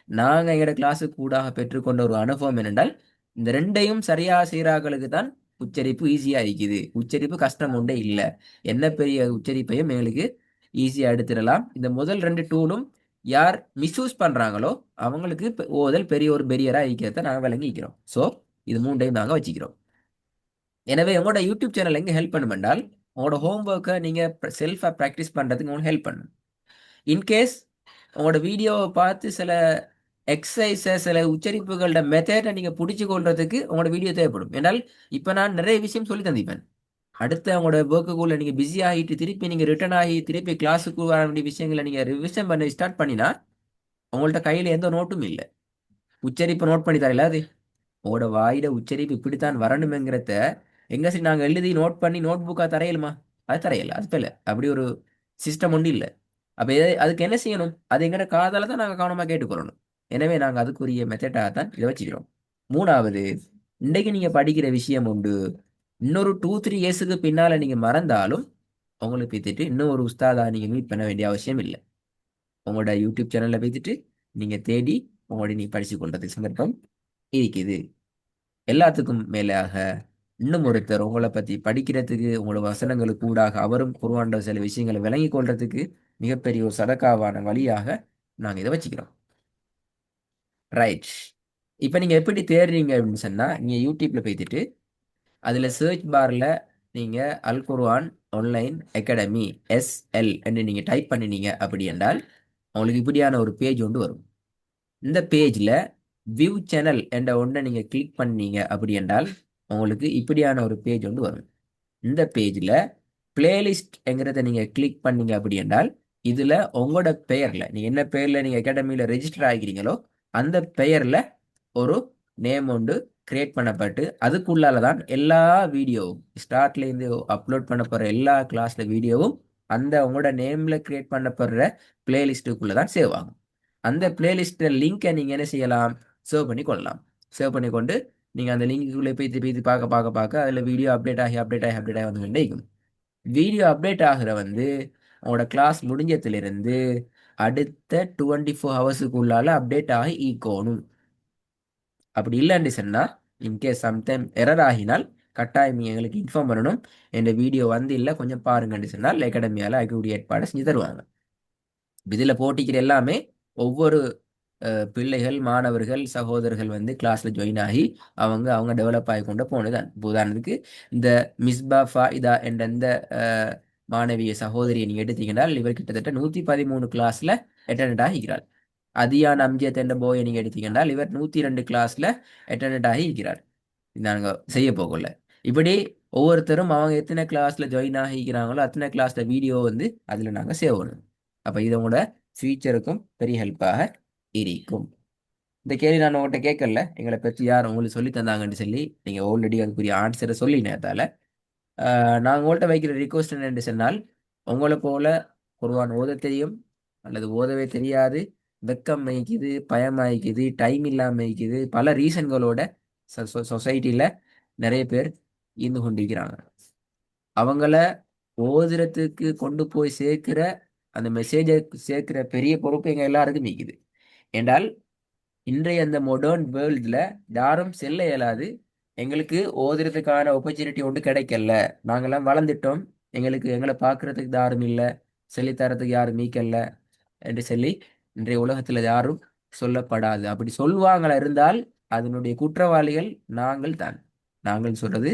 Speaker 1: நாங்க எங்களோட கிளாஸுக்கு கூடாக பெற்றுக்கொண்ட ஒரு அனுபவம் என்னென்றால், இந்த ரெண்டையும் சரியா செய்யறாங்களுக்கு தான் உச்சரிப்பு ஈஸியா இருக்குது. உச்சரிப்பு கஷ்டம் உண்டே இல்லை. என்ன பெரிய உச்சரிப்பையும் எங்களுக்கு ஈஸியா எடுத்துடலாம். இந்த முதல் ரெண்டு டூலும் யார் மிஸ்யூஸ் பண்றாங்களோ அவங்களுக்கு ஓதல் பெரிய ஒரு பெரியரா இருக்கிறத நாங்கள் விளங்கிக்கிறோம். ஸோ இது மூண்டையும் நாங்கள் வச்சுக்கிறோம். எனவே உங்களோட யூடியூப் சேனல் எங்க ஹெல்ப் பண்ணும் என்றால், உங்களோட ஹோம்ஒர்க்கை நீங்க செல்ஃபா ப்ராக்டிஸ் பண்றதுக்கு உங்களுக்கு ஹெல்ப் பண்ணும். இன்கேஸ் உங்களோட வீடியோவை பார்த்து சில எக்ஸசைஸை சில உச்சரிப்புகளோட மெத்தடை நீங்க பிடிச்சு கொள்றதுக்கு உங்களோட வீடியோ தேவைப்படும். ஏன்னால் இப்போ நான் நிறைய விஷயம் சொல்லி தந்திப்பேன். அடுத்து அவங்களோட ஒர்க்குக்குள்ள நீங்க பிஸி ஆகிட்டு திருப்பி நீங்க ரிட்டர்ன் ஆகி திருப்பி கிளாஸுக்கு வர வேண்டிய விஷயங்களை நீங்க ரிவிஷன் பண்ண ஸ்டார்ட் பண்ணினா உங்கள்ட்ட கையில எந்த நோட்டும் இல்லை. உச்சரிப்பு நோட் பண்ணி தரல. அது உங்களோட வாயிட உச்சரிப்பு இப்படித்தான் வரணுங்கிறத எங்க சரி நாங்க எழுதி நோட் பண்ணி நோட் புக்கா தரையலுமா? அது தரையல. அது போல அப்படி ஒரு சிஸ்டம் ஒன்றும் இல்லை. அப்ப அதுக்கு என்ன செய்யணும்? அது எங்கட காதால தான் நாங்க கவனமா கேட்டுக்கொள்ளணும். எனவே நாங்க அதுக்குரிய மெத்தடாக தான் இதை வச்சுக்கிறோம். மூணாவது, இன்றைக்கு நீங்க படிக்கிற விஷயம் உண்டு, இன்னொரு 2-3 இயர்ஸுக்கு பின்னால நீங்க மறந்தாலும் உங்களுக்கு பேத்துட்டு இன்னும் ஒரு உஸ்தாதா நீங்க மீட் பண்ண வேண்டிய அவசியம் இல்லை. உங்களோட யூடியூப் சேனல்ல பேத்துட்டு நீங்க தேடி உங்களோட நீ படிச்சு கொள்றதுக்கு சந்தர்ப்பம் இருக்குது. எல்லாத்துக்கும் மேலாக இன்னும் ஒருத்தர் உங்களை பத்தி படிக்கிறதுக்கு உங்களோட வசனங்களுக்கு கூடாக அவரும் குர்ஆன்ல சில விஷயங்களை விளங்கி கொள்றதுக்கு மிகப்பெரிய ஒரு சதக்காவான வழியாக நாங்க இதை வச்சுக்கிறோம். ரைட். இப்போ நீங்க எப்படி தேடுறீங்க அப்படின்னு சொன்னா, நீங்க யூடியூப்ல போய்த்துட்டு அதுல சர்ச் பார்ல நீங்க அல் குர்ஆன் ஆன்லைன் அகாடமி SL என்று நீங்க டைப் பண்ணினீங்க அப்படி என்றால் உங்களுக்கு இப்படியான ஒரு பேஜ் ஒன்று வரும். இந்த பேஜ்ல வியூ சேனல் என்ற ஒன்றை நீங்க கிளிக் பண்ணீங்க அப்படி என்றால் உங்களுக்கு இப்படியான ஒரு பேஜ் ஒன்று வரும். இந்த பேஜ்ல பிளேலிஸ்ட்ங்கிறத நீங்க கிளிக் பண்ணீங்க அப்படி என்றால் இதுல உங்களோட பெயர்ல நீங்க என்ன பெயர்ல நீங்க அகாடமியில ரெஜிஸ்டர் ஆகிறீங்களோ அந்த பெயர்ல ஒரு நேம் ஒன்று கிரியேட் பண்ணப்பட்டு அதுக்குள்ளால தான் எல்லா வீடியோவும் ஸ்டார்ட்ல இருந்து அப்லோட் பண்ண போற எல்லா கிளாஸ்ல வீடியோவும் அந்த உங்களோட நேம்ல கிரியேட் பண்ணப்படுற பிளேலிஸ்டுக்குள்ள தான் சேவ் ஆகும். அந்த பிளேலிஸ்ட் லிங்கை நீங்க என்ன செய்யலாம்? சேவ் பண்ணி கொள்ளலாம். சேவ் பண்ணி கொண்டு நீங்க அந்த லிங்க்குள்ளே போய் திருப்பி பார்க்க பார்க்க பார்க்க அதுல வீடியோ அப்டேட் ஆகி வந்துகிட்டே இருக்கும். வீடியோ அப்டேட் ஆகிற வந்து உங்களோட கிளாஸ் முடிஞ்சதுலேருந்து அடுத்த 24 ஹவர்ஸுக்குள்ளால அப்டேட் ஆகி ஈக்கோணும். அப்படி இல்லைன்னு சொன்னால் இன்கேஸ் சம்டைம் எரர் ஆகினால் கட்டாயம் நீங்க எங்களுக்கு இன்ஃபார்ம் பண்ணணும். என் வீடியோ வந்து இல்லை கொஞ்சம் பாருங்கன்னு சொன்னால் அகாடமியால் அதுக்குரிய ஏற்பாடு செஞ்சு தருவாங்க. இதில் போட்டிக்கிற எல்லாமே ஒவ்வொரு பிள்ளைகள் மாணவர்கள் சகோதரர்கள் வந்து கிளாஸ்ல ஜாயின் ஆகி அவங்க டெவலப் ஆகி கொண்டு போனதுதான். உதாரணத்துக்கு இந்த மிஸ்பா ஃபாயிதா என்ற இந்த மாணவிய சகோதரியை நீங்க எடுத்தீங்கன்னா இவர் கிட்டத்தட்ட 113 கிளாஸ்ல அட்டெண்ட் ஆகிறார். அதியான் அம்ஜத் என்ற போயை நீங்க எடுத்தீங்கன்னா இவர் 102 கிளாஸ்ல அட்டெண்ட் ஆகி இருக்கிறார். நாங்க செய்ய போகல. இப்படி ஒவ்வொருத்தரும் அவங்க எத்தனை கிளாஸ்ல ஜாயின் ஆகிக்கிறாங்களோ அத்தனை கிளாஸ்ல வீடியோ வந்து அதுல நாங்க சேவ் பண்ணணும். அப்ப இது உங்களோட ஃபியூச்சருக்கும் பெரிய ஹெல்ப்பாக இருக்கும். இந்த கேள்வி நான் உங்கள்கிட்ட கேட்கல, எங்களை பற்றி யார் உங்களுக்கு சொல்லி தந்தாங்கன்னு சொல்லி நீங்க ஆல்ரெடி அதுக்குரிய ஆன்சரை சொல்லினதால நான் உங்கள்கிட்ட வைக்கிற ரிக்வஸ்ட் என்னென்று சொன்னால், உங்களை போல குர்ஆன் ஓத தெரியும் அல்லது ஓதவே தெரியாது, வெக்கம் ஆயிக்குது, பயம் ஆயிக்குது, டைம் இல்லாமல் ஆயிக்குது, பல ரீசன்களோட சொசைட்டியில் நிறைய பேர் இருந்து கொண்டிருக்கிறாங்க. அவங்கள ஓதுறதுக்கு கொண்டு போய் சேர்க்கிற அந்த மெசேஜை சேர்க்கிற பெரிய பொறுப்பு எங்க எல்லாருக்கும் நிற்குது. என்றால் இன்றைய அந்த மாடர்ன் வேர்ல்டில் யாரும் செல்ல இயலாது, எங்களுக்கு ஓதுறதுக்கான ஆப்பர்ச்சுனிட்டி ஒன்று கிடைக்கல. நாங்கெல்லாம் வளர்ந்துட்டோம். எங்களுக்கு எங்களை பார்க்கறதுக்கு யாரும் இல்லை, சொல்லித்தரத்துக்கு யாரும் மீக்கல்ல என்று சொல்லி இன்றைய உலகத்துல யாரும் சொல்லப்படாது. அப்படி சொல்வாங்களா இருந்தால் அதனுடைய குற்றவாளிகள் நாங்கள் தான். நாங்கள் சொல்றது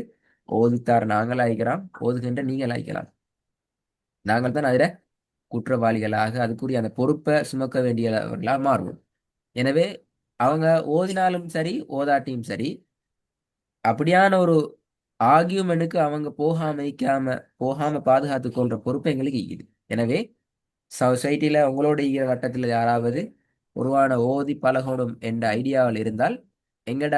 Speaker 1: ஓதுத்தார் நாங்கள் அழைக்கிறோம், ஓதுகின்ற நீங்கள் அழைக்கலாம். நாங்கள் தான் அதில் குற்றவாளிகளாக அதுக்குரிய அந்த பொறுப்பை சுமக்க வேண்டியவர்களாக மாறுவோம். எனவே அவங்க ஓதினாலும் சரி ஓதாட்டியும் சரி, அப்படியான ஒரு ஆர்கியூமெண்ட்டுக்கு அவங்க போகாம பாதுகாத்து கொள்ற பொறுப்பு எங்களுக்கு இருக்குது. எனவே சொசைட்டில உங்களோட இருக்கிற வட்டத்தில் யாராவது உருவான ஓதி பழகணும் என்ற ஐடியாவில் இருந்தால் எங்கட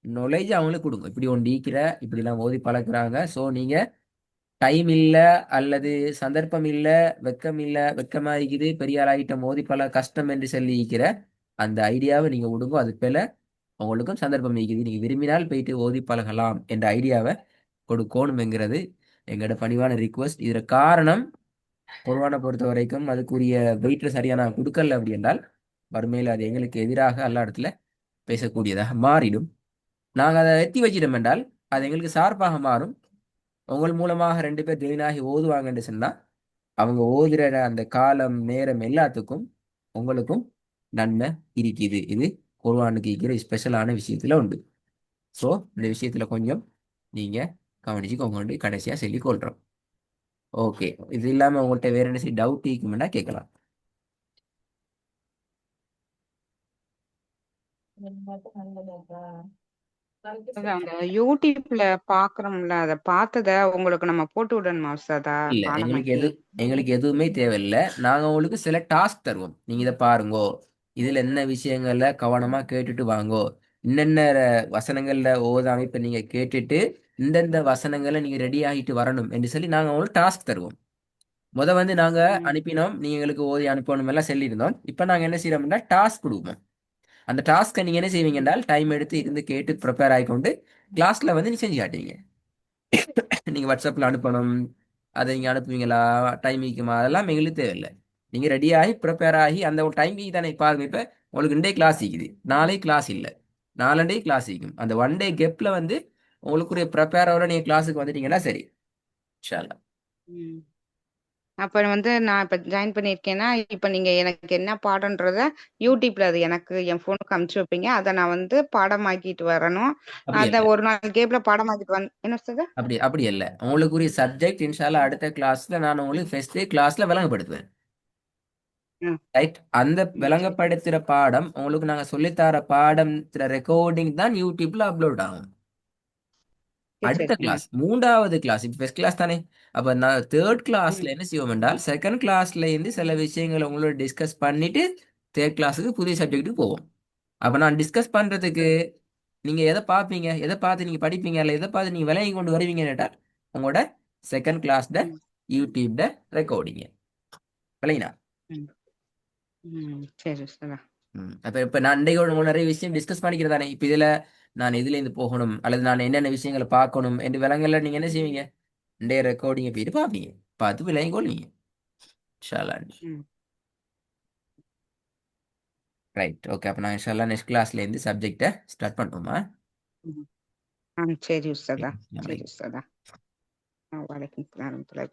Speaker 1: knowledge அவங்களுக்கு கொடுங்க. இப்படி ஒன்று ஈக்கிற இப்படிலாம் ஓதி பழகுறாங்க, ஸோ நீங்க டைம் இல்ல அல்லது சந்தர்ப்பம் இல்ல, வெக்கம் இல்ல, வெக்கமா இருக்குது, பெரிய ஆளாகிட்ட மோதி பல கஷ்டம் என்று சொல்லி ஈக்கிற அந்த ஐடியாவை நீங்க விடுங்க. அது போல உங்களுக்கும் சந்தர்ப்பம் இருக்குது, நீங்க விரும்பினால் போயிட்டு ஓதி பழகலாம் என்ற ஐடியாவை கொடுக்கணும்ங்கிறது எங்களோட பணிவான ரிக்வஸ்ட். இதுல காரணம் குர்ஆனை பொறுத்த வரைக்கும் அதுக்குரிய வெயிட் சரியான கொடுக்கல அப்படி என்றால் வறுமையில் அது எங்களுக்கு எதிராக எல்லா இடத்துல பேசக்கூடியதாக மாறிடும். நாங்கள் அதை எத்தி வச்சிட்டோம் என்றால் அது எங்களுக்கு சார்பாக மாறும். உங்கள் மூலமாக 2 பேர் ஜெயினாகி ஓதுவாங்கன்னு சொன்னா அவங்க ஓதுற அந்த காலம் நேரம் எல்லாத்துக்கும் உங்களுக்கும் நன்மை இருக்குது. இது குர்ஆனுக்கு இருக்கிற ஸ்பெஷலான விஷயத்துல உண்டு. ஸோ இந்த விஷயத்துல கொஞ்சம் நீங்க கவனிச்சுக்கோங்க, கடைசியா சொல்லி கொள்றோம். ஓகே, இது இல்லாம உங்கள்கிட்ட வேற என்ன டவுட் இருக்குமெண்டா கேட்கலாம்.
Speaker 2: அதான் அந்த யூடியூப்ல பாக்குறோம்ல, அத பார்த்தத உங்களுக்கு நம்ம போட்டு விடணுமா உஸ்தாதா
Speaker 1: இல்ல,
Speaker 2: பாடமாக்கி?
Speaker 1: எங்களுக்கு எதுவுமே தேவையில்லை. நாங்க உங்களுக்கு சில டாஸ்க் தருவோம், நீங்க இதை பாருங்கோ, இதுல என்ன விஷயங்கள்ல கவனமா கேட்டுட்டு வாங்கோ, இன்னென்ன வசனங்கள்ல ஓதாம இப்ப நீங்க கேட்டுட்டு இந்தந்த வசனங்களை நீங்க ரெடி ஆகிட்டு வரணும் என்று சொல்லி நாங்க உங்களுக்கு டாஸ்க் தருவோம். வந்து நாங்க
Speaker 2: ம்,
Speaker 1: அனுப்பினோம், நீங்க எங்களுக்கு ஓதி அனுப்பணும் எல்லாம் சொல்லியிருந்தோம். இப்ப நாங்க என்ன செய்யறோம்னா டாஸ்க் கொடுப்போம். அந்த டாஸ்க்கை நீங்க என்ன செய்வீங்க
Speaker 2: ம்,
Speaker 1: என்றால் டைம் எடுத்து இருந்து கேட்டு ப்ரிப்பேர் ஆகிக்கொண்டு கிளாஸ்ல வந்து நீ செஞ்சு காட்டுவீங்க. நீங்க வாட்ஸ்அப்ல அனுப்பணும், அதை நீங்க அனுப்புவீங்களா, டைம் இருக்குமா, அதெல்லாம் எங்களுக்கு தேவையில்லை. நீங்க ரெடி ஆகி ப்ரிப்பேர் ஆகி அந்த ஒரு டைம் தானே பாருங்க. இப்ப உங்களுக்கு இன்டே கிளாஸ் இருக்குது, நாளை கிளாஸ் இல்லை, நாலண்டே கிளாஸ் இருக்கும். அந்த 1 டே கேப்ல வந்து உங்களுக்கு ப்ரிப்பேரோட நீங்க கிளாஸுக்கு வந்துட்டீங்கன்னா சரி, இன்ஷா அல்லாஹ்.
Speaker 2: ம். அப்ப நான் இப்ப ஜாயின் பண்ணியிருக்கேன்னா, இப்ப நீங்க எனக்கு என்ன பாடம்ன்றத யூடியூப்ல அது எனக்கு என் ஃபோனுக்கு அனுப்பிச்சு வைப்பீங்க. அத நான் பாடமாக்கிட்டு வரணும்.
Speaker 1: அப்படி
Speaker 2: அத
Speaker 1: இல்லை,
Speaker 2: ஒரு நாள் கேப்ல பாடமாக்கிட்டு என்ன உஸ்தாதா?
Speaker 1: அப்படி அப்படி இல்லை. உங்களுக்குரிய சப்ஜெக்ட் இன்ஷா அல்லாஹ் அடுத்த கிளாஸ்ல நான் உங்களுக்கு ஃபர்ஸ்ட் கிளாஸ்ல விளங்கப்படுத்துவேன்.
Speaker 2: ம்,
Speaker 1: ரைட், அந்த
Speaker 2: ம். சரி.
Speaker 1: விளங்கப்படுத்துற பாடம் உங்களுக்கு நாங்க சொல்லித்தர பாடம் ரெக்கார்டிங் தான் யூடியூப்ல அப்லோட் ஆகும்.
Speaker 2: சரி,
Speaker 1: அடுத்த
Speaker 2: சரி.
Speaker 1: கிளாஸ் 3வது கிளாஸ், இப்போ ஃபர்ஸ்ட் கிளாஸ் தானே, அப்ப நான் தேர்ட்
Speaker 2: ம்,
Speaker 1: கிளாஸ்ல என்ன செய்வோம் என்றால் செகண்ட் கிளாஸ்ல இருந்து சில விஷயங்களை உங்களோட டிஸ்கஸ் பண்ணிட்டு தேர்ட் கிளாஸுக்கு புதிய சப்ஜெக்ட்டுக்கு போவோம். அப்ப நான் டிஸ்கஸ் பண்றதுக்கு நீங்க எதை பார்ப்பீங்க, எதை பார்த்து நீங்க படிப்பீங்க, இல்லை எதை பார்த்து நீங்க விலகி கொண்டு வருவீங்கன்னு கேட்டால் உங்களோட செகண்ட் கிளாஸ்ல
Speaker 2: ம்,
Speaker 1: யூடியூப்ல ரெக்கார்டிங்க விளங்கினா.
Speaker 2: ம், ம். சரி உஸ்தாதா.
Speaker 1: அப்ப இப்ப நான் இன்றைக்கு உங்க நிறைய விஷயம் டிஸ்கஸ் பண்ணிக்கிறதானே, இப்ப இதுல நான் எதுல இருந்து போகணும் அல்லது நான் என்னென்ன விஷயங்களை பார்க்கணும் என்று விலங்கல்ல நீங்க என்ன செய்வீங்க, இன்றைய ரெக்கார்டிங்கை போயிட்டு பார்ப்பீங்க, பார்த்து விலகி கொள்வீங்க இன்ஷா அல்லாஹ்.
Speaker 2: ம்,
Speaker 1: ரைட், ஓகே. அப்ப நான் இன்ஷா அல்லாஹ் நெக்ஸ்ட் கிளாஸ்ல இருந்து சப்ஜெக்டை ஸ்டார்ட் பண்ணுவோமா?
Speaker 2: ம். சரி
Speaker 1: ஓகே,
Speaker 2: உஸ்தாதா.
Speaker 1: அஸ்ஸலாமு
Speaker 2: சரி
Speaker 1: அலைக்கும்.
Speaker 2: உஸ்தாதா. வலைக்கும் சலாம் வரஹ்மத்துல்லாஹி